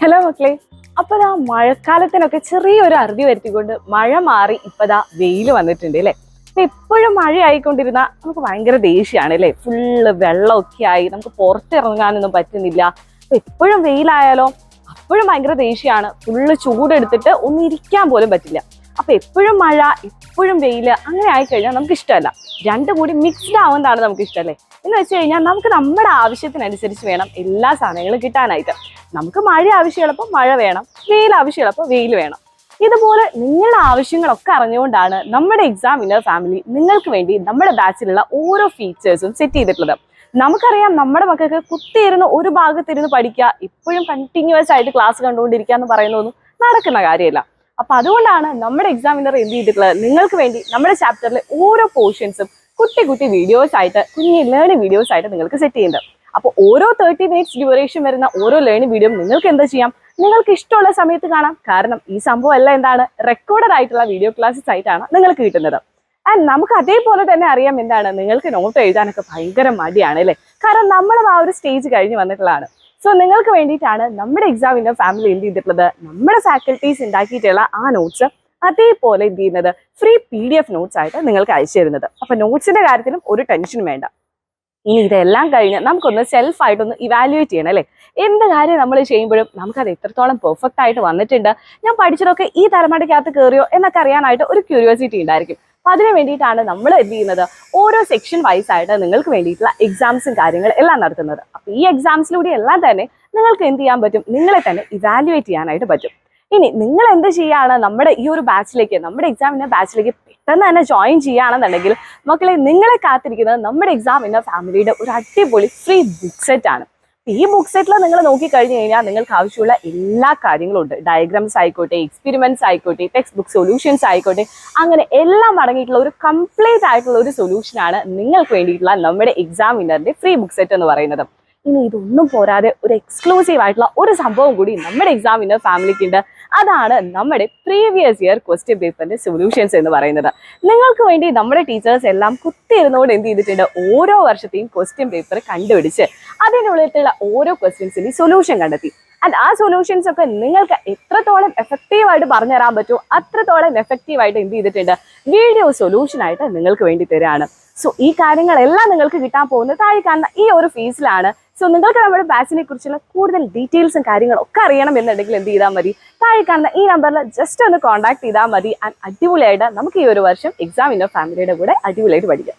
Hello മക്കളെ, അപ്പൊ ദാ മഴക്കാലത്തിനൊക്കെ ചെറിയൊരു അറുതി വരുത്തിക്കൊണ്ട് മഴ മാറി ഇപ്പതാ വെയിൽ വന്നിട്ടുണ്ട് അല്ലേ. അപ്പൊ എപ്പോഴും മഴ ആയിക്കൊണ്ടിരുന്ന നമുക്ക് ഭയങ്കര ദേഷ്യമാണ് അല്ലേ. ഫുള്ള് വെള്ളമൊക്കെ ആയി നമുക്ക് പുറത്തിറങ്ങാനൊന്നും പറ്റുന്നില്ല. അപ്പൊ എപ്പോഴും വെയിലായാലോ അപ്പോഴും ഭയങ്കര ദേഷ്യമാണ്. ഫുള്ള് ചൂടെടുത്തിട്ട് ഒന്നും ഇരിക്കാൻ പോലും പറ്റില്ല. അപ്പൊ എപ്പോഴും മഴ എപ്പോഴും വെയില് അങ്ങനെ ആയിക്കഴിഞ്ഞാൽ നമുക്ക് ഇഷ്ടമല്ല. രണ്ടും കൂടി മിക്സ്ഡ് ആവുന്നതാണ് നമുക്ക് ഇഷ്ടമല്ലേ. എന്ന് വെച്ച് കഴിഞ്ഞാൽ നമുക്ക് നമ്മുടെ ആവശ്യത്തിനനുസരിച്ച് വേണം എല്ലാ സാധനങ്ങളും കിട്ടാനായിട്ട്. നമുക്ക് മഴ ആവശ്യമുള്ളപ്പോൾ മഴ വേണം, വെയിൽ ആവശ്യമുള്ളപ്പോൾ വെയിൽ വേണം. ഇതുപോലെ നിങ്ങളുടെ ആവശ്യങ്ങളൊക്കെ അറിഞ്ഞുകൊണ്ടാണ് നമ്മുടെ എക്സാം വിന്നർ ഫാമിലി നിങ്ങൾക്ക് വേണ്ടി നമ്മുടെ ബാച്ചിലുള്ള ഓരോ ഫീച്ചേഴ്സും സെറ്റ് ചെയ്തിട്ടുള്ളത്. നമുക്കറിയാം നമ്മുടെ മക്കൾക്ക് കുത്തിയിരുന്ന് ഒരു ഭാഗത്തിരുന്ന് പഠിക്കുക, ഇപ്പോഴും കണ്ടിന്യൂസ് ആയിട്ട് ക്ലാസ് കണ്ടുകൊണ്ടിരിക്കുക എന്ന് പറയുന്നതൊന്നും നടക്കുന്ന കാര്യമല്ല. അപ്പൊ അതുകൊണ്ടാണ് നമ്മുടെ എക്സാം വിന്നർ എന്ത് ചെയ്തിട്ടുള്ളത്, നിങ്ങൾക്ക് വേണ്ടി നമ്മുടെ ചാപ്റ്ററിലെ ഓരോ പോർഷൻസും കുട്ടി കുട്ടി വീഡിയോസ് ആയിട്ട്, കുഞ്ഞി ലേണിംഗ് വീഡിയോസ് ആയിട്ട് നിങ്ങൾക്ക് സെറ്റ് ചെയ്യുന്നത്. അപ്പോൾ ഓരോ 30 മിനിറ്റ്സ് ഡ്യൂറേഷൻ വരുന്ന ഓരോ ലേണിംഗ് വീഡിയോ നിങ്ങൾക്ക് എന്താ ചെയ്യാം, നിങ്ങൾക്ക് ഇഷ്ടമുള്ള സമയത്ത് കാണാം. കാരണം ഈ സംഭവം എല്ലാം എന്താണ്, റെക്കോർഡഡ് ആയിട്ടുള്ള വീഡിയോ ക്ലാസ്സസ് ആയിട്ടാണ് നിങ്ങൾക്ക് കിട്ടുന്നത്. ആൻഡ് നമുക്ക് അതേപോലെ തന്നെ അറിയാം എന്താണ്, നിങ്ങൾക്ക് നോട്ട് എഴുതാനൊക്കെ ഭയങ്കര മടിയാണ് അല്ലേ. കാരണം നമ്മളും ആ ഒരു സ്റ്റേജ് കഴിഞ്ഞ് വന്നിട്ടുള്ളതാണ്. സോ നിങ്ങൾക്ക് വേണ്ടിയിട്ടാണ് നമ്മുടെ എക്സാമിന്റെ ഫാമിലി എന്ത് ചെയ്തിട്ടുള്ളത്, നമ്മുടെ ഫാക്കൽറ്റീസ് ഉണ്ടാക്കിയിട്ടുള്ള ആ നോട്ട്സ് അതേപോലെ എന്ത് ചെയ്യുന്നത് ഫ്രീ PDF നോട്ട്സ് ആയിട്ട് നിങ്ങൾക്ക് അയച്ചു തരുന്നത്. അപ്പൊ നോട്ട്സിന്റെ കാര്യത്തിലും ഒരു ടെൻഷനും വേണ്ട. ഇനി ഇതെല്ലാം കഴിഞ്ഞ് നമുക്കൊന്ന് സെൽഫായിട്ടൊന്ന് ഇവാലുവേറ്റ് ചെയ്യണം അല്ലേ. എന്ത് കാര്യം നമ്മൾ ചെയ്യുമ്പോഴും നമുക്കത് എത്രത്തോളം പെർഫെക്റ്റ് ആയിട്ട് വന്നിട്ടുണ്ട്, ഞാൻ പഠിച്ചതൊക്കെ ഈ തലമുറയ്ക്കകത്ത് കയറിയോ എന്നൊക്കെ അറിയാനായിട്ട് ഒരു ക്യൂരിയോസിറ്റി ഉണ്ടായിരിക്കും. അപ്പൊ അതിന് വേണ്ടിയിട്ടാണ് നമ്മൾ എന്ത് ചെയ്യുന്നത്, ഓരോ സെക്ഷൻ വൈസ് ആയിട്ട് നിങ്ങൾക്ക് വേണ്ടിയിട്ടുള്ള എക്സാംസും കാര്യങ്ങളും എല്ലാം നടത്തുന്നത്. അപ്പൊ ഈ എക്സാംസിലൂടെ എല്ലാം തന്നെ നിങ്ങൾക്ക് എന്ത് ചെയ്യാൻ പറ്റും, നിങ്ങളെ തന്നെ ഇവാലുവേറ്റ് ചെയ്യാനായിട്ട് പറ്റും. ഇനി നിങ്ങൾ എന്ത് ചെയ്യാണ്, നമ്മുടെ ഈ ഒരു ബാച്ചിലേക്ക്, നമ്മുടെ എക്സാമിന്റെ ബാച്ചിലേക്ക് പെട്ടെന്ന് തന്നെ ജോയിൻ ചെയ്യുകയാണെന്നുണ്ടെങ്കിൽ മക്കളെ, നിങ്ങളെ കാത്തിരിക്കുന്നത് നമ്മുടെ എക്സാമിന്റെ ഫാമിലിയുടെ ഒരു അടിപൊളി ഫ്രീ ബുക്ക് സെറ്റ് ആണ്. ഈ ബുക്ക് സെറ്റിൽ നിങ്ങൾ നോക്കിക്കഴിഞ്ഞു കഴിഞ്ഞാൽ നിങ്ങൾക്ക് ആവശ്യമുള്ള എല്ലാ കാര്യങ്ങളും ഉണ്ട്. ഡയഗ്രാംസ് ആയിക്കോട്ടെ, എക്സ്പെരിമെന്റ്സ് ആയിക്കോട്ടെ, ടെക്സ്റ്റ് ബുക്ക് സൊല്യൂഷൻസ് ആയിക്കോട്ടെ, അങ്ങനെ എല്ലാം അടങ്ങിയിട്ടുള്ള ഒരു കംപ്ലീറ്റ് ആയിട്ടുള്ള ഒരു സൊല്യൂഷനാണ് നിങ്ങൾക്ക് വേണ്ടിയിട്ടുള്ള നമ്മുടെ എക്സാം വിന്നറിന്റെ ഫ്രീ ബുക്ക് സെറ്റ് എന്ന് പറയുന്നത്. ഇനി ഇതൊന്നും പോരാതെ ഒരു എക്സ്ക്ലൂസീവ് ആയിട്ടുള്ള ഒരു സംഭവം കൂടി നമ്മുടെ എക്സാം വിന്നർ ഫാമിലിക്ക് ഉണ്ട്. അതാണ് നമ്മുടെ പ്രീവിയസ് ഇയർ ക്വസ്റ്റ്യൻ പേപ്പറിന്റെ സൊല്യൂഷൻസ് എന്ന് പറയുന്നത്. നിങ്ങൾക്ക് വേണ്ടി നമ്മുടെ ടീച്ചേഴ്സ് എല്ലാം കുത്തിയിരുന്നോട് എന്ത് ചെയ്തിട്ടുണ്ട്, ഓരോ വർഷത്തെയും ക്വസ്റ്റ്യൻ പേപ്പർ കണ്ടുപിടിച്ച് അതിനുള്ളിലുള്ള ഓരോ ക്വസ്റ്റ്യൻസിന്റെയും സൊല്യൂഷൻ കണ്ടെത്തി. ആൻഡ് ആ സൊല്യൂഷൻസ് ഒക്കെ നിങ്ങൾക്ക് എത്രത്തോളം എഫക്റ്റീവായിട്ട് പറഞ്ഞു തരാൻ പറ്റുമോ അത്രത്തോളം എഫക്റ്റീവായിട്ട് എന്ത് ചെയ്തിട്ടുണ്ട്, വീഡിയോ സൊല്യൂഷൻ ആയിട്ട് നിങ്ങൾക്ക് വേണ്ടി തരാണ്. സോ ഈ കാര്യങ്ങളെല്ലാം നിങ്ങൾക്ക് കിട്ടാൻ പോകുന്നത് താഴെ കാണുന്ന ഈ ഒരു ഫീസിലാണ്. സോ നിങ്ങൾക്ക് നമ്മുടെ ബാച്ചിനെ കുറിച്ചുള്ള കൂടുതൽ ഡീറ്റെയിൽസും കാര്യങ്ങളും ഒക്കെ അറിയണം എന്നുണ്ടെങ്കിൽ എന്ത് ചെയ്താൽ മതി, താഴെ കാണുന്ന ഈ നമ്പറിൽ ജസ്റ്റ് ഒന്ന് കോൺടാക്ട് ചെയ്താൽ മതി. ആൻഡ് അടിപൊളിയായിട്ട് നമുക്ക് ഈ ഒരു വർഷം എക്സാം വിന്നർ ഫാമിലിയുടെ കൂടെ അടിപൊളിയായിട്ട് പഠിക്കാം.